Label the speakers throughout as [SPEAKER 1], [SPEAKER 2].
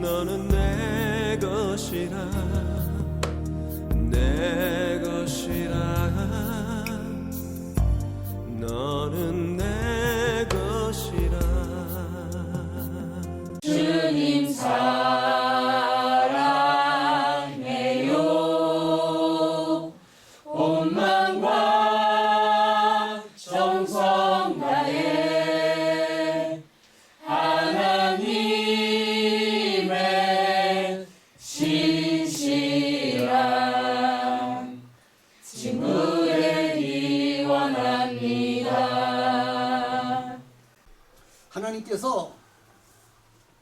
[SPEAKER 1] 너는 내 것이라 내 것이라 너는 내 것이라
[SPEAKER 2] 주님 사랑해요 온 마음과 정성 다해 하나님의 신실한 친구를 기원합니다.
[SPEAKER 3] 하나님께서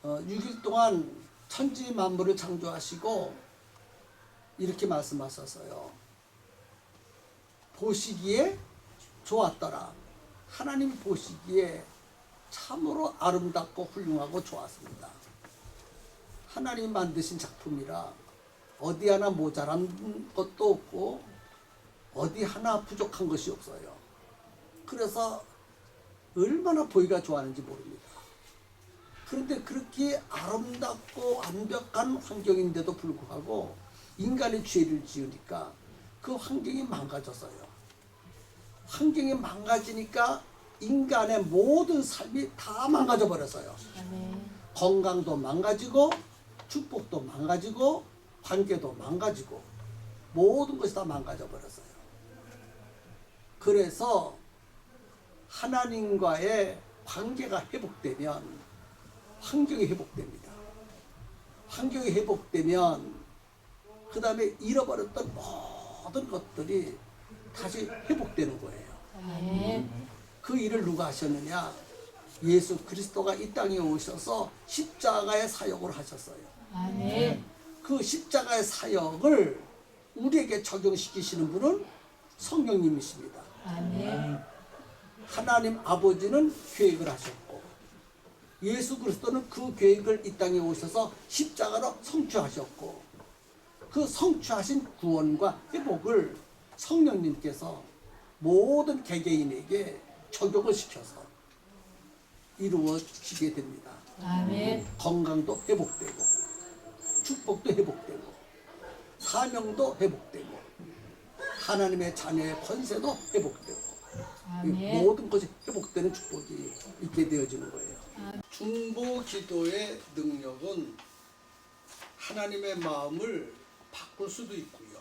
[SPEAKER 3] 6일 동안 천지 만물을 창조하시고 이렇게 말씀하셨어요. 보시기에 좋았더라. 하나님 보시기에 참으로 아름답고 훌륭하고 좋았습니다. 하나님 만드신 작품이라 어디 하나 모자란 것도 없고 어디 하나 부족한 것이 없어요. 그래서 얼마나 보기가 좋았는지 모릅니다. 그런데 그렇게 아름답고 완벽한 환경인데도 불구하고 인간이 죄를 지으니까 그 환경이 망가졌어요. 환경이 망가지니까 인간의 모든 삶이 다 망가져 버렸어요. 건강도 망가지고 축복도 망가지고 관계도 망가지고 모든 것이 다 망가져 버렸어요. 그래서 하나님과의 관계가 회복되면 환경이 회복됩니다. 환경이 회복되면 그 다음에 잃어버렸던 모든 것들이 다시 회복되는 거예요. 그 일을 누가 하셨느냐? 예수 그리스도가 이 땅에 오셔서 십자가의 사역을 하셨어요. 그 십자가의 사역을 우리에게 적용시키시는 분은 성령님이십니다. 하나님 아버지는 계획을 하셨고 예수 그리스도는 그 계획을 이 땅에 오셔서 십자가로 성취하셨고 그 성취하신 구원과 회복을 성령님께서 모든 개개인에게 적용을 시켜서 이루어지게 됩니다. 건강도 회복되고 축복도 회복되고 사명도 회복되고 하나님의 자녀의 권세도 회복되고 모든 것이 회복되는 축복이 있게 되어지는 거예요. 중보 기도의 능력은 하나님의 마음을 바꿀 수도 있고요.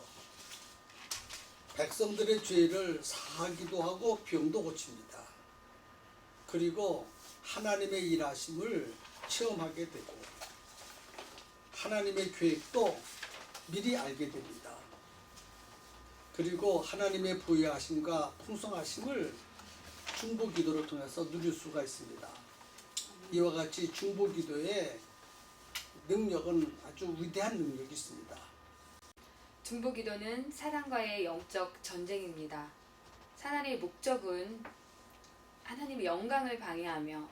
[SPEAKER 3] 백성들의 죄를 사하기도 하고 병도 고칩니다. 그리고 하나님의 일하심을 체험하게 되고 하나님의 계획도 미리 알게 됩니다. 그리고 하나님의 보혜하심과 풍성하심을 중보 기도를 통해서 누릴 수가 있습니다. 이와 같이 중보 기도의 능력은 아주 위대한 능력이 있습니다.
[SPEAKER 4] 중보 기도는 사단과의 영적 전쟁입니다. 사단의 목적은 하나님의 영광을 방해하며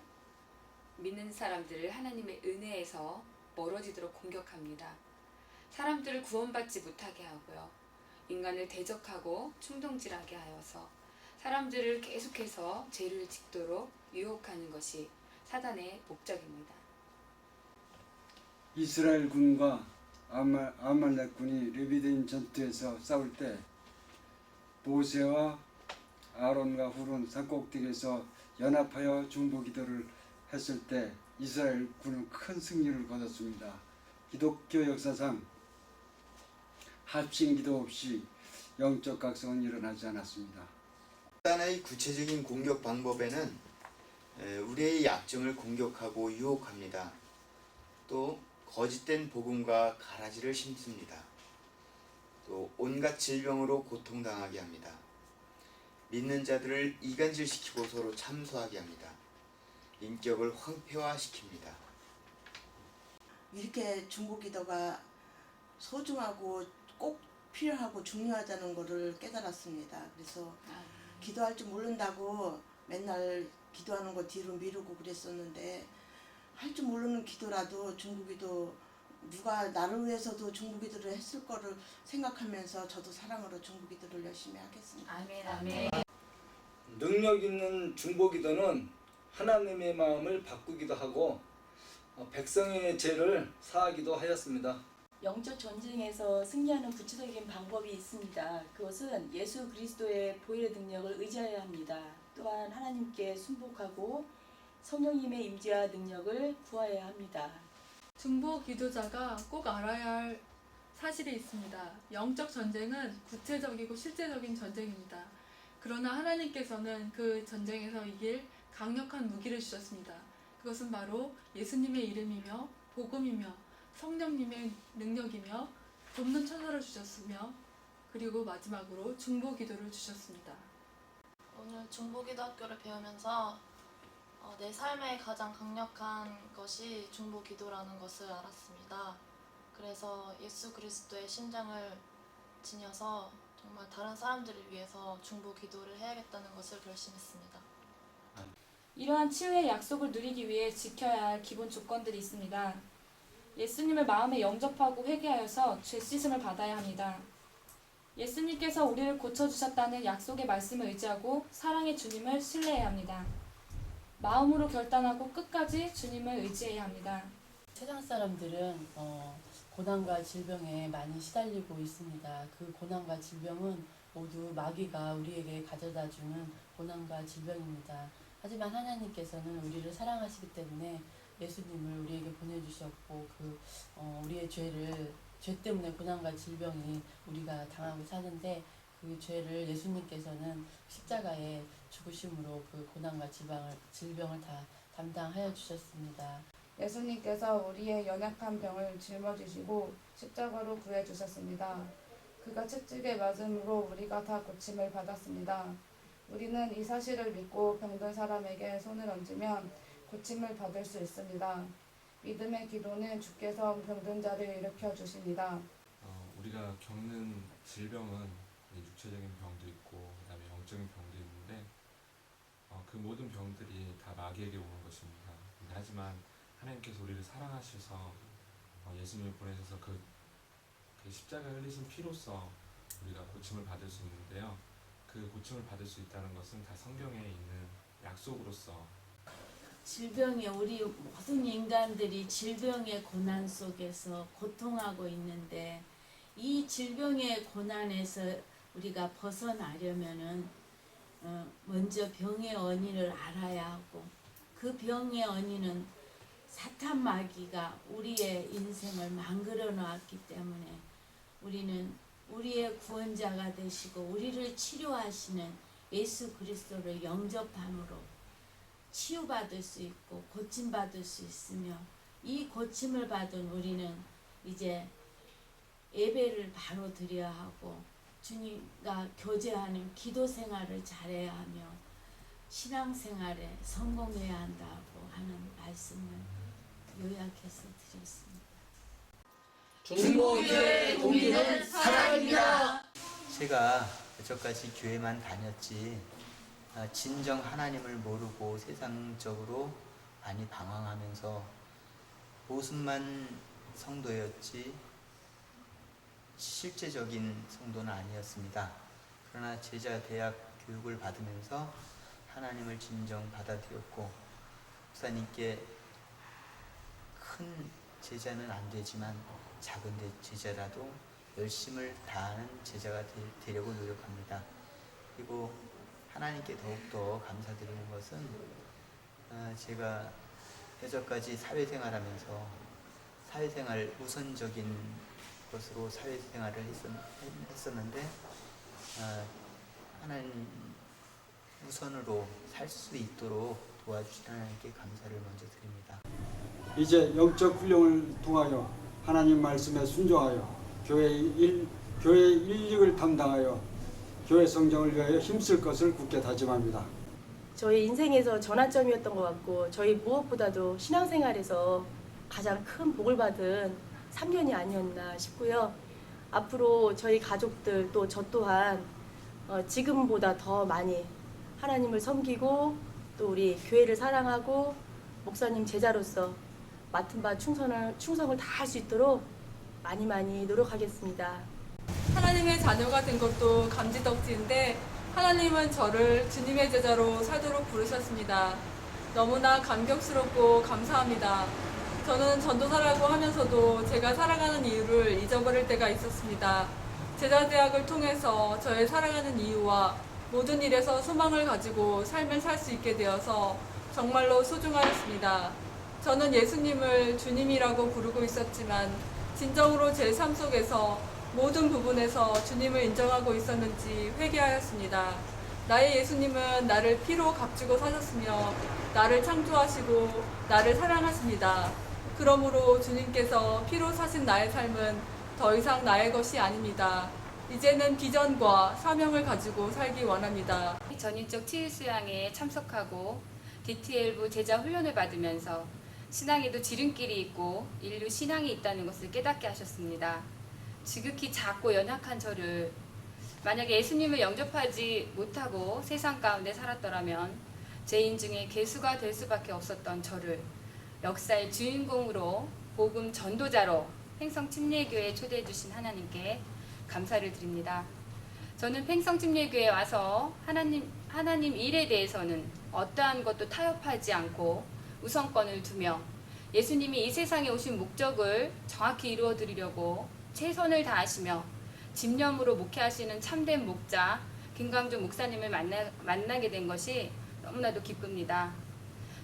[SPEAKER 4] 믿는 사람들을 하나님의 은혜에서 멀어지도록 공격합니다. 사람들을 구원받지 못하게 하고요. 인간을 대적하고 충동질하게 하여서 사람들을 계속해서 죄를 짓도록 유혹하는 것이 사단의 목적입니다.
[SPEAKER 5] 이스라엘 군과 아말렉 군이 레비데임 전투에서 싸울 때 모세와 아론과 훌은 산꼭대기에서 연합하여 중보 기도를 했을 때 이스라엘 군은 큰 승리를 거뒀습니다. 기독교 역사상 합심 기도 없이 영적 각성은 일어나지 않았습니다.
[SPEAKER 6] 사단의 구체적인 공격 방법에는 우리의 약점을 공격하고 유혹합니다. 또 거짓된 복음과 가라지를 심습니다. 또 온갖 질병으로 고통당하게 합니다. 믿는 자들을 이간질시키고 서로 참소하게 합니다. 인격을 황폐화시킵니다.
[SPEAKER 7] 이렇게 중보 기도가 소중하고 꼭 필요하고 중요하다는 것을 깨달았습니다. 그래서 기도할 줄 모른다고 맨날 기도하는 거 뒤로 미루고 그랬었는데 할 줄 모르는 기도라도 중보 기도 누가 나를 위해서도 중보 기도를 했을 거를 생각하면서 저도 사랑으로 중보 기도를 열심히 하겠습니다.
[SPEAKER 4] 아멘.
[SPEAKER 8] 능력 있는 중보 기도는 하나님의 마음을 바꾸기도 하고 백성의 죄를 사하기도 하였습니다.
[SPEAKER 2] 영적 전쟁에서 승리하는 구체적인 방법이 있습니다. 그것은 예수 그리스도의 보혈의 능력을 의지해야 합니다. 또한 하나님께 순복하고 성령님의 임재와 능력을 구하여야 합니다.
[SPEAKER 9] 중보 기도자가 꼭 알아야 할 사실이 있습니다. 영적 전쟁은 구체적이고 실제적인 전쟁입니다. 그러나 하나님께서는 그 전쟁에서 이길 강력한 무기를 주셨습니다. 그것은 바로 예수님의 이름이며 복음이며 성령님의 능력이며 돕는 천사를 주셨으며 그리고 마지막으로 중보 기도를 주셨습니다.
[SPEAKER 10] 오늘 중보기도 학교를 배우면서 내 삶에 가장 강력한 것이 중보기도라는 것을 알았습니다. 그래서 예수 그리스도의 심장을 지녀서 정말 다른 사람들을 위해서 중보기도를 해야겠다는 것을 결심했습니다.
[SPEAKER 11] 이러한 치유의 약속을 누리기 위해 지켜야 할 기본 조건들이 있습니다. 예수님을 마음에 영접하고 회개하여서 죄 씻음을 받아야 합니다. 예수님께서 우리를 고쳐주셨다는 약속의 말씀을 의지하고 사랑의 주님을 신뢰해야 합니다. 마음으로 결단하고 끝까지 주님을 의지해야 합니다.
[SPEAKER 2] 세상 사람들은 고난과 질병에 많이 시달리고 있습니다. 그 고난과 질병은 모두 마귀가 우리에게 가져다주는 고난과 질병입니다. 하지만 하나님께서는 우리를 사랑하시기 때문에 예수님을 우리에게 보내주셨고 우리의 죄 때문에 고난과 질병이 우리가 당하고 사는데 그 죄를 예수님께서는 십자가에 죽으심으로 그 고난과 질병을 다 담당하여 주셨습니다.
[SPEAKER 11] 예수님께서 우리의 연약한 병을 짊어지시고 십자가로 구해주셨습니다. 그가 채찍에 맞음으로 우리가 다 고침을 받았습니다. 우리는 이 사실을 믿고 병든 사람에게 손을 얹으면 고침을 받을 수 있습니다. 믿음의 기도는 주께서 병든 자를 일으켜 주십니다.
[SPEAKER 12] 우리가 겪는 질병은 육체적인 병도 있고 그다음에 영적인 병도 있는데 그 모든 병들이 다 마귀에게 오는 것입니다. 하지만 하나님께서 우리를 사랑하셔서 예수님을 보내셔서 그 십자가에 흘리신 피로써 우리가 고침을 받을 수 있는데요. 그 고침을 받을 수 있다는 것은 다 성경에 있는 약속으로서
[SPEAKER 2] 질병에 우리 모든 인간들이 질병의 고난 속에서 고통하고 있는데 이 질병의 고난에서 우리가 벗어나려면은 먼저 병의 원인을 알아야 하고 그 병의 원인은 사탄 마귀가 우리의 인생을 만들어 놓았기 때문에 우리는 우리의 구원자가 되시고 우리를 치료하시는 예수 그리스도를 영접함으로 치유받을 수 있고 고침받을 수 있으며 이 고침을 받은 우리는 이제 예배를 바로 드려야 하고 주님과 교제하는 기도 생활을 잘해야 하며 신앙생활에 성공해야 한다고 하는 말씀을 요약해서 드렸습니다.
[SPEAKER 3] 중보기도의 동기는 사랑입니다.
[SPEAKER 6] 제가 여태까지 교회만 다녔지 진정 하나님을 모르고 세상적으로 많이 방황하면서 모습만 성도였지 실제적인 성도는 아니었습니다. 그러나 제자 대학 교육을 받으면서 하나님을 진정 받아들였고 목사님께 큰 제자는 안 되지만 작은 제자라도 열심을 다하는 제자가 되려고 노력합니다. 그리고 하나님께 더욱더 감사드리는 것은 제가 여태까지 사회생활하면서 사회생활 우선적인 것으로 사회생활을 했었는데 하나님 우선으로 살 수 있도록 도와주신 하나님께 감사를 먼저 드립니다.
[SPEAKER 5] 이제 영적 훈련을 통하여 하나님 말씀에 순종하여 교회 일익을 담당하여 교회 성장을 위하여 힘쓸 것을 굳게 다짐합니다.
[SPEAKER 2] 저희 인생에서 전환점이었던 것 같고 저희 무엇보다도 신앙생활에서 가장 큰 복을 받은 3년이 아니었나 싶고요. 앞으로 저희 가족들 또 저 또한 지금보다 더 많이 하나님을 섬기고 또 우리 교회를 사랑하고 목사님 제자로서 맡은 바 충성을 다할 수 있도록 많이 노력하겠습니다.
[SPEAKER 9] 하나님의 자녀가 된 것도 감지덕지인데 하나님은 저를 주님의 제자로 살도록 부르셨습니다. 너무나 감격스럽고 감사합니다. 저는 전도사라고 하면서도 제가 살아가는 이유를 잊어버릴 때가 있었습니다. 제자대학을 통해서 저의 살아가는 이유와 모든 일에서 소망을 가지고 삶을 살 수 있게 되어서 정말로 소중하였습니다. 저는 예수님을 주님이라고 부르고 있었지만 진정으로 제 삶 속에서 모든 부분에서 주님을 인정하고 있었는지 회개하였습니다. 나의 예수님은 나를 피로 값주고 사셨으며 나를 창조하시고 나를 사랑하십니다. 그러므로 주님께서 피로 사신 나의 삶은 더 이상 나의 것이 아닙니다. 이제는 비전과 사명을 가지고 살기 원합니다.
[SPEAKER 4] 전인적 치유 수양에 참석하고 DTL부 제자 훈련을 받으면서 신앙에도 지름길이 있고 인류 신앙이 있다는 것을 깨닫게 하셨습니다. 지극히 작고 연약한 저를 만약에 예수님을 영접하지 못하고 세상 가운데 살았더라면 죄인 중에 괴수가 될 수밖에 없었던 저를 역사의 주인공으로 복음 전도자로 팽성침례교회에 초대해 주신 하나님께 감사를 드립니다. 저는 팽성침례교회에 와서 하나님 일에 대해서는 어떠한 것도 타협하지 않고 우선권을 두며 예수님이 이 세상에 오신 목적을 정확히 이루어 드리려고 최선을 다하시며 집념으로 목회하시는 참된 목자 김광준 목사님을 만나게 된 것이 너무나도 기쁩니다.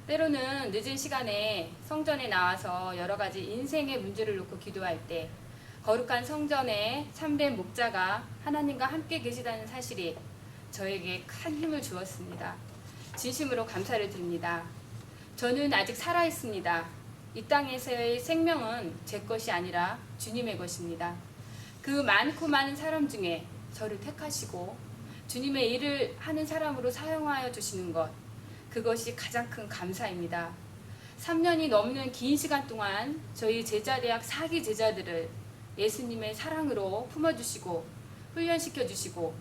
[SPEAKER 4] 때로는 늦은 시간에 성전에 나와서 여러 가지 인생의 문제를 놓고 기도할 때 거룩한 성전에 참된 목자가 하나님과 함께 계시다는 사실이 저에게 큰 힘을 주었습니다. 진심으로 감사를 드립니다. 저는 아직 살아있습니다. 이 땅에서의 생명은 제 것이 아니라 주님의 것입니다. 그 많고 많은 사람 중에 저를 택하시고 주님의 일을 하는 사람으로 사용하여 주시는 것, 그것이 가장 큰 감사입니다. 3년이 넘는 긴 시간 동안 저희 제자대학 4기 제자들을 예수님의 사랑으로 품어주시고 훈련시켜주시고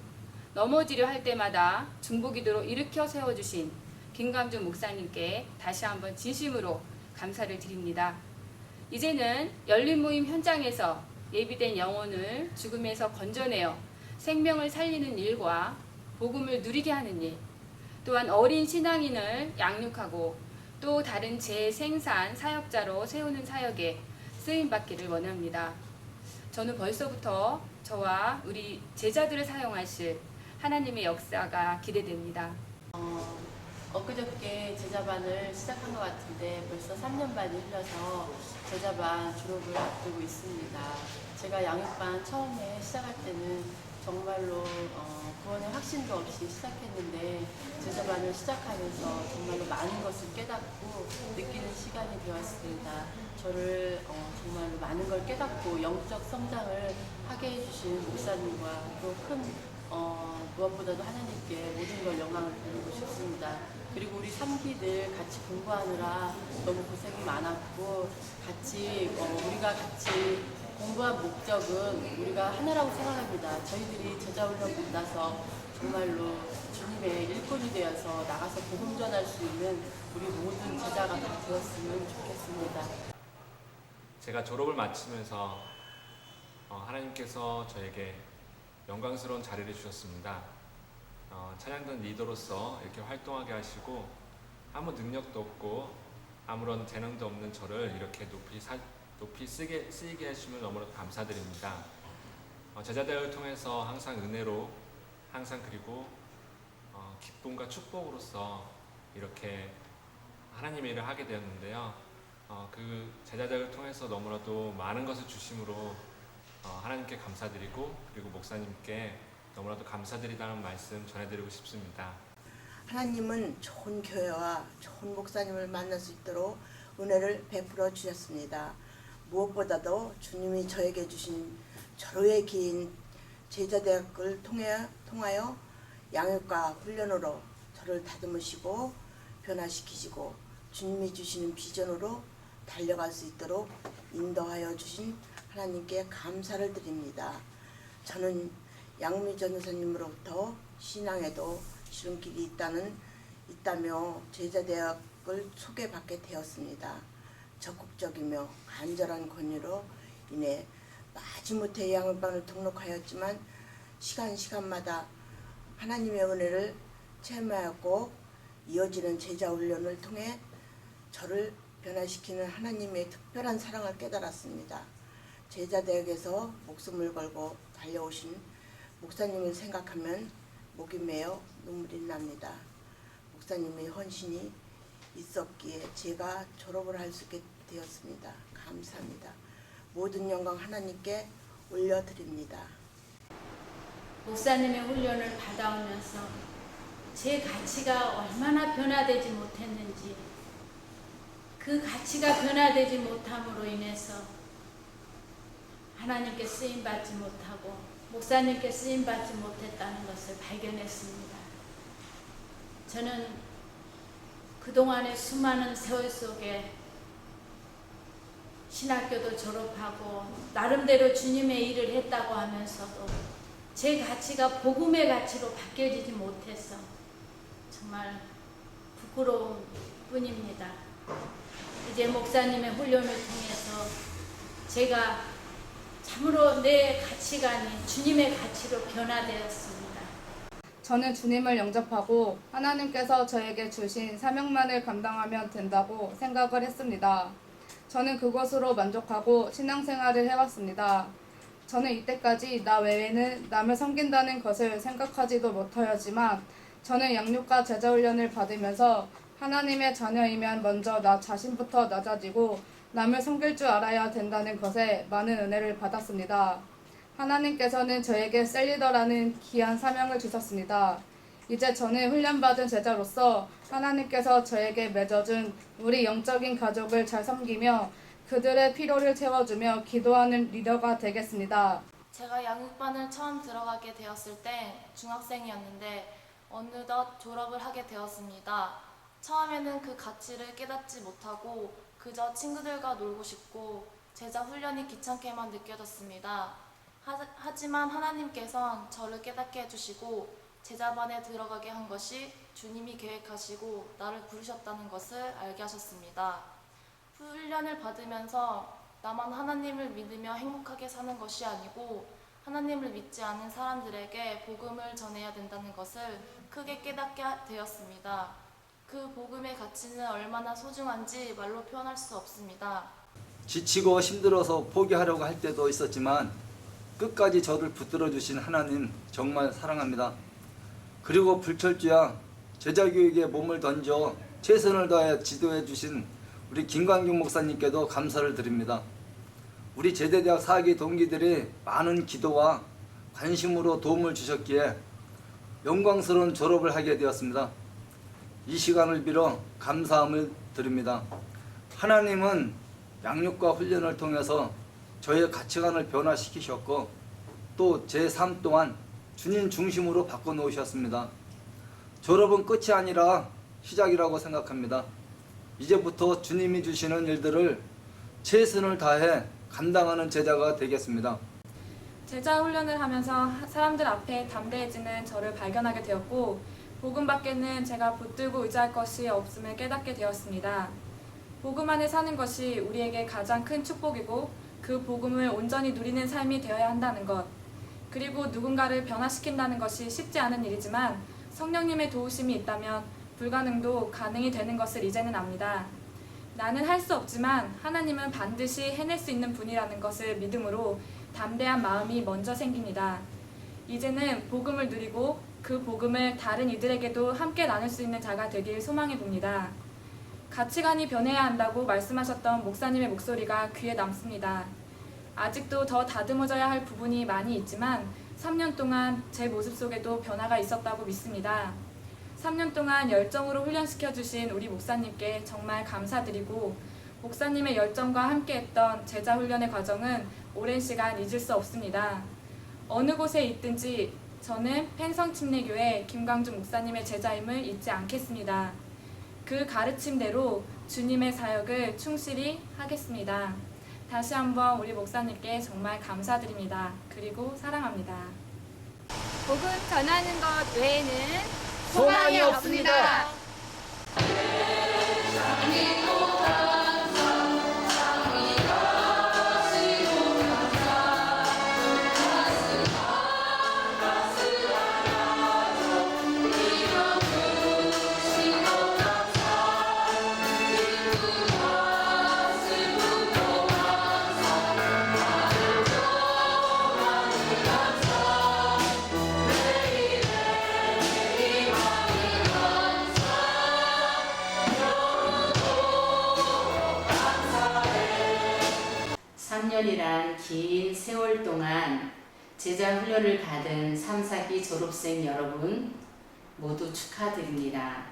[SPEAKER 4] 넘어지려 할 때마다 중보기도로 일으켜 세워주신 김광준 목사님께 다시 한번 진심으로 감사를 드립니다. 이제는 열린 모임 현장에서 예비된 영혼을 죽음에서 건져내어 생명을 살리는 일과 복음을 누리게 하는 일, 또한 어린 신앙인을 양육하고 또 다른 재생산 사역자로 세우는 사역에 쓰임받기를 원합니다. 저는 벌써부터 저와 우리 제자들을 사용하실 하나님의 역사가 기대됩니다.
[SPEAKER 2] 엊그저께 제자반을 시작한 것 같은데 벌써 3년 반이 흘러서 제자반 졸업을 앞두고 있습니다. 제가 양육반 처음에 시작할 때는 정말로 구원의 확신도 없이 시작했는데 제자반을 시작하면서 정말로 많은 것을 깨닫고 느끼는 시간이 되었습니다. 저를 정말로 많은 걸 깨닫고 영적 성장을 하게 해주신 목사님과 또 큰 무엇보다도 하나님께 모든 걸 영광을 드리고 싶습니다. 그리고 우리 3기들 같이 공부하느라 너무 고생이 많았고 우리가 같이 공부한 목적은 우리가 하나라고 생각합니다. 저희들이 제자훈련 받아서 정말로 주님의 일꾼이 되어서 나가서 복음 전할 수 있는 우리 모든 제자가 다 되었으면 좋겠습니다.
[SPEAKER 12] 제가 졸업을 마치면서 하나님께서 저에게 영광스러운 자리를 주셨습니다. 찬양단 리더로서 이렇게 활동하게 하시고 아무 능력도 없고 아무런 재능도 없는 저를 이렇게 높이 쓰이게 해주시면 너무나도 감사드립니다. 제자대학을 통해서 항상 은혜로 항상 그리고 기쁨과 축복으로서 이렇게 하나님의 일을 하게 되었는데요. 그 제자대학을 통해서 너무나도 많은 것을 주심으로 하나님께 감사드리고 그리고 목사님께 너무나도 감사드리다는 말씀 전해드리고 싶습니다.
[SPEAKER 7] 하나님은 좋은 교회와 좋은 목사님을 만날 수 있도록 은혜를 베풀어 주셨습니다. 무엇보다도 주님이 저에게 주신 절호의 긴 제자대학을 통하여 양육과 훈련으로 저를 다듬으시고 변화시키시고 주님이 주시는 비전으로 달려갈 수 있도록 인도하여 주신 하나님께 감사를 드립니다. 저는 양미 전도사님으로부터 신앙에도 지름길이 있다며 제자대학을 소개받게 되었습니다. 적극적이며 간절한 권유로 인해 마지못해 양육반을 등록하였지만 시간마다 하나님의 은혜를 체험하였고 이어지는 제자훈련을 통해 저를 변화시키는 하나님의 특별한 사랑을 깨달았습니다. 제자대학에서 목숨을 걸고 달려오신 목사님을 생각하면 목이 메어 눈물이 납니다. 목사님의 헌신이 있었기에 제가 졸업을 할 수 있게 되었습니다. 감사합니다. 모든 영광 하나님께 올려드립니다.
[SPEAKER 13] 목사님의 훈련을 받아오면서 제 가치가 얼마나 변화되지 못했는지, 그 가치가 변화되지 못함으로 인해서 하나님께 쓰임받지 못하고 목사님께 쓰임받지 못했다는 것을 발견했습니다. 저는 그동안의 수많은 세월 속에 신학교도 졸업하고 나름대로 주님의 일을 했다고 하면서도 제 가치가 복음의 가치로 바뀌어지지 못해서 정말 부끄러운 뿐입니다. 이제 목사님의 훈련을 통해서 제가 참으로 내 가치관이 주님의 가치로 변화되었습니다.
[SPEAKER 14] 저는 주님을 영접하고 하나님께서 저에게 주신 사명만을 감당하면 된다고 생각을 했습니다. 저는 그것으로 만족하고 신앙생활을 해왔습니다. 저는 이때까지 나 외에는 남을 섬긴다는 것을 생각하지도 못하였지만 저는 양육과 제자훈련을 받으면서 하나님의 자녀이면 먼저 나 자신부터 낮아지고 남을 섬길 줄 알아야 된다는 것에 많은 은혜를 받았습니다. 하나님께서는 저에게 셀리더라는 귀한 사명을 주셨습니다. 이제 저는 훈련받은 제자로서 하나님께서 저에게 맺어준 우리 영적인 가족을 잘 섬기며 그들의 필요를 채워주며 기도하는 리더가 되겠습니다.
[SPEAKER 10] 제가 양육반을 처음 들어가게 되었을 때 중학생이었는데 어느덧 졸업을 하게 되었습니다. 처음에는 그 가치를 깨닫지 못하고 그저 친구들과 놀고 싶고 제자 훈련이 귀찮게만 느껴졌습니다. 하지만 하나님께선 저를 깨닫게 해주시고 제자반에 들어가게 한 것이 주님이 계획하시고 나를 부르셨다는 것을 알게 하셨습니다. 훈련을 받으면서 나만 하나님을 믿으며 행복하게 사는 것이 아니고 하나님을 믿지 않은 사람들에게 복음을 전해야 된다는 것을 크게 깨닫게 되었습니다. 그 복음의 가치는 얼마나 소중한지 말로 표현할 수 없습니다.
[SPEAKER 8] 지치고 힘들어서 포기하려고 할 때도 있었지만 끝까지 저를 붙들어 주신 하나님 정말 사랑합니다. 그리고 불철주야 제자교육에 몸을 던져 최선을 다해 지도해 주신 우리 김광중 목사님께도 감사를 드립니다. 우리 제대대학 4기 동기들이 많은 기도와 관심으로 도움을 주셨기에 영광스러운 졸업을 하게 되었습니다. 이 시간을 빌어 감사함을 드립니다. 하나님은 양육과 훈련을 통해서 저의 가치관을 변화시키셨고 또 제 삶 또한 주님 중심으로 바꿔놓으셨습니다. 졸업은 끝이 아니라 시작이라고 생각합니다. 이제부터 주님이 주시는 일들을 최선을 다해 감당하는 제자가 되겠습니다.
[SPEAKER 11] 제자 훈련을 하면서 사람들 앞에 담대해지는 저를 발견하게 되었고 복음 밖에는 제가 붙들고 의지할 것이 없음을 깨닫게 되었습니다. 복음 안에 사는 것이 우리에게 가장 큰 축복이고 그 복음을 온전히 누리는 삶이 되어야 한다는 것, 그리고 누군가를 변화시킨다는 것이 쉽지 않은 일이지만 성령님의 도우심이 있다면 불가능도 가능이 되는 것을 이제는 압니다. 나는 할 수 없지만 하나님은 반드시 해낼 수 있는 분이라는 것을 믿음으로 담대한 마음이 먼저 생깁니다. 이제는 복음을 누리고 그 복음을 다른 이들에게도 함께 나눌 수 있는 자가 되길 소망해 봅니다. 가치관이 변해야 한다고 말씀하셨던 목사님의 목소리가 귀에 남습니다. 아직도 더 다듬어져야 할 부분이 많이 있지만 3년 동안 제 모습 속에도 변화가 있었다고 믿습니다. 3년 동안 열정으로 훈련시켜주신 우리 목사님께 정말 감사드리고 목사님의 열정과 함께했던 제자훈련의 과정은 오랜 시간 잊을 수 없습니다. 어느 곳에 있든지 저는 팽성침례교회 김광중 목사님의 제자임을 잊지 않겠습니다. 그 가르침대로 주님의 사역을 충실히 하겠습니다. 다시 한번 우리 목사님께 정말 감사드립니다. 그리고 사랑합니다.
[SPEAKER 4] 복음 전하는 것 외에는
[SPEAKER 8] 소망이 없습니다.
[SPEAKER 15] 3년이란 긴 세월 동안 제자 훈련을 받은 3, 4기 졸업생 여러분 모두 축하드립니다.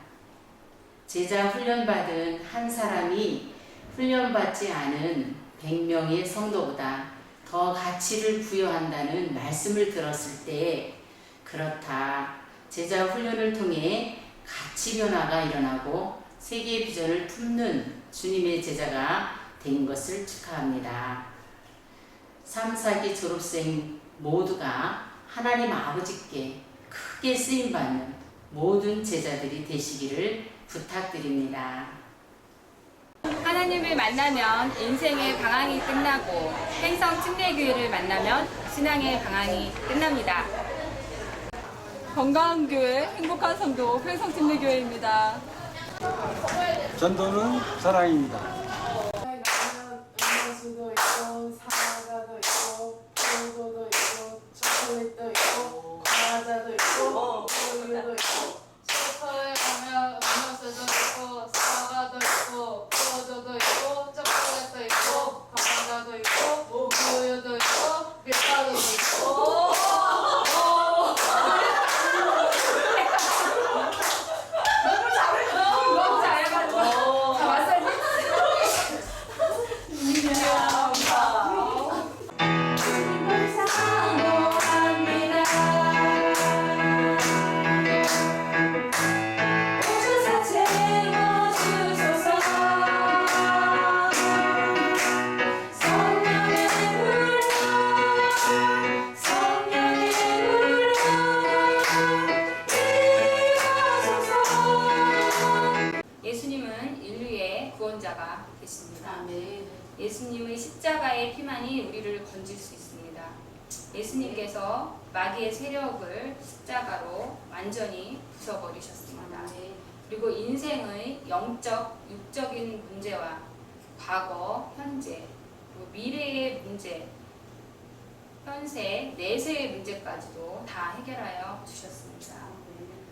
[SPEAKER 15] 제자 훈련 받은 한 사람이 훈련받지 않은 100명의 성도보다 더 가치를 부여한다는 말씀을 들었을 때 그렇다. 제자 훈련을 통해 가치 변화가 일어나고 세계의 비전을 품는 주님의 제자가 된 것을 축하합니다. 3, 4기 졸업생 모두가 하나님 아버지께 크게 쓰임받는 모든 제자들이 되시기를 부탁드립니다.
[SPEAKER 4] 하나님을 만나면 인생의 방황이 끝나고 횡성 침례교회를 만나면 신앙의 방황이 끝납니다.
[SPEAKER 9] 건강한 교회, 행복한 성도, 횡성침례교회입니다.
[SPEAKER 5] 전도는 사랑입니다.
[SPEAKER 14] 음료수도 있고 사과도 있고 포도도 있고 초콜릿도 있고 과자도 있고 우유도 있고 슈퍼에 가면 음료수도 있고 사과도 있고 포도도 있고 초콜릿도 있고 과자도 있고 우유도 있고 밀가루도 있고
[SPEAKER 11] 너무 잘해가지고 다 왔어요.
[SPEAKER 4] 예수님은 인류의 구원자가 되십니다. 예수님의 십자가의 피만이 우리를 건질 수 있습니다. 예수님께서 마귀의 세력을 십자가로 완전히 부숴버리셨습니다. 그리고 인생의 영적, 육적인 문제와 과거, 현재, 그리고 미래의 문제, 현세, 내세의 문제까지도 다 해결하여 주셨습니다.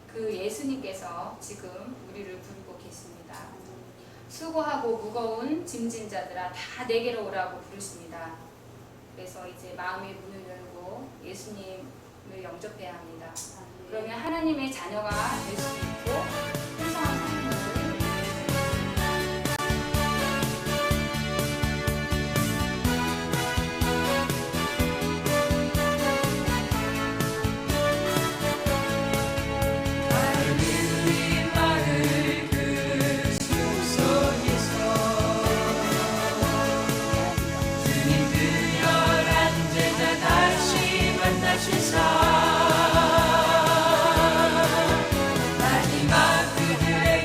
[SPEAKER 4] 그 예수님께서 지금 우리를 부르고 계십니다. 수고하고 무거운 짐진 자들아 다 내게로 오라고 부르십니다. 그래서 이제 마음의 문을 열고 예수님을 영접해야 합니다. 그러면 하나님의 자녀가 될 수 있고 풍성한 삶을
[SPEAKER 16] 마지막 그들의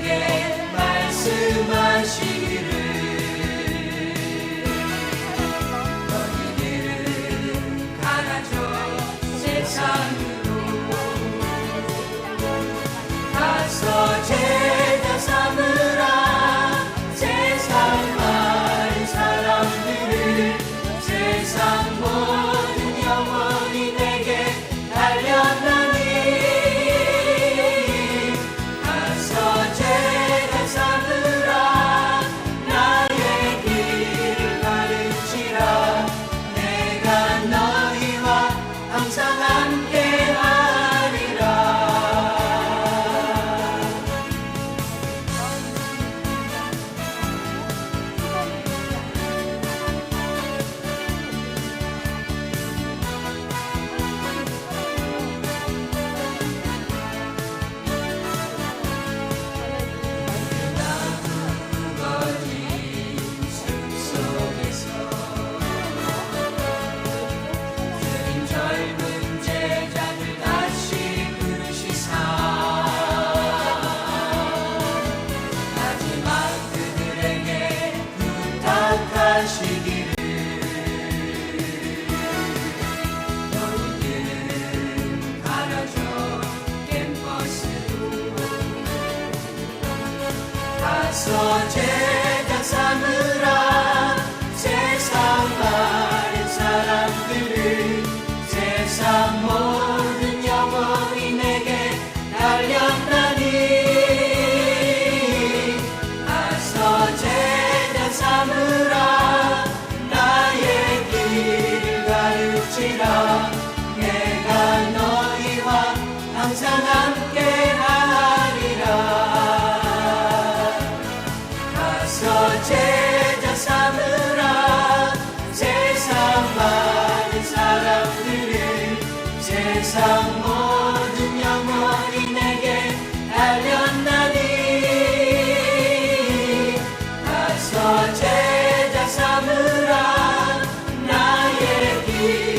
[SPEAKER 1] 것이라 내가 너희와 항상 함께하리라 가서 제자 삼으라 세상 많은 사람들을 세상 모든 영혼이 내게 달렸나니 가서 제자 삼으라 나의 길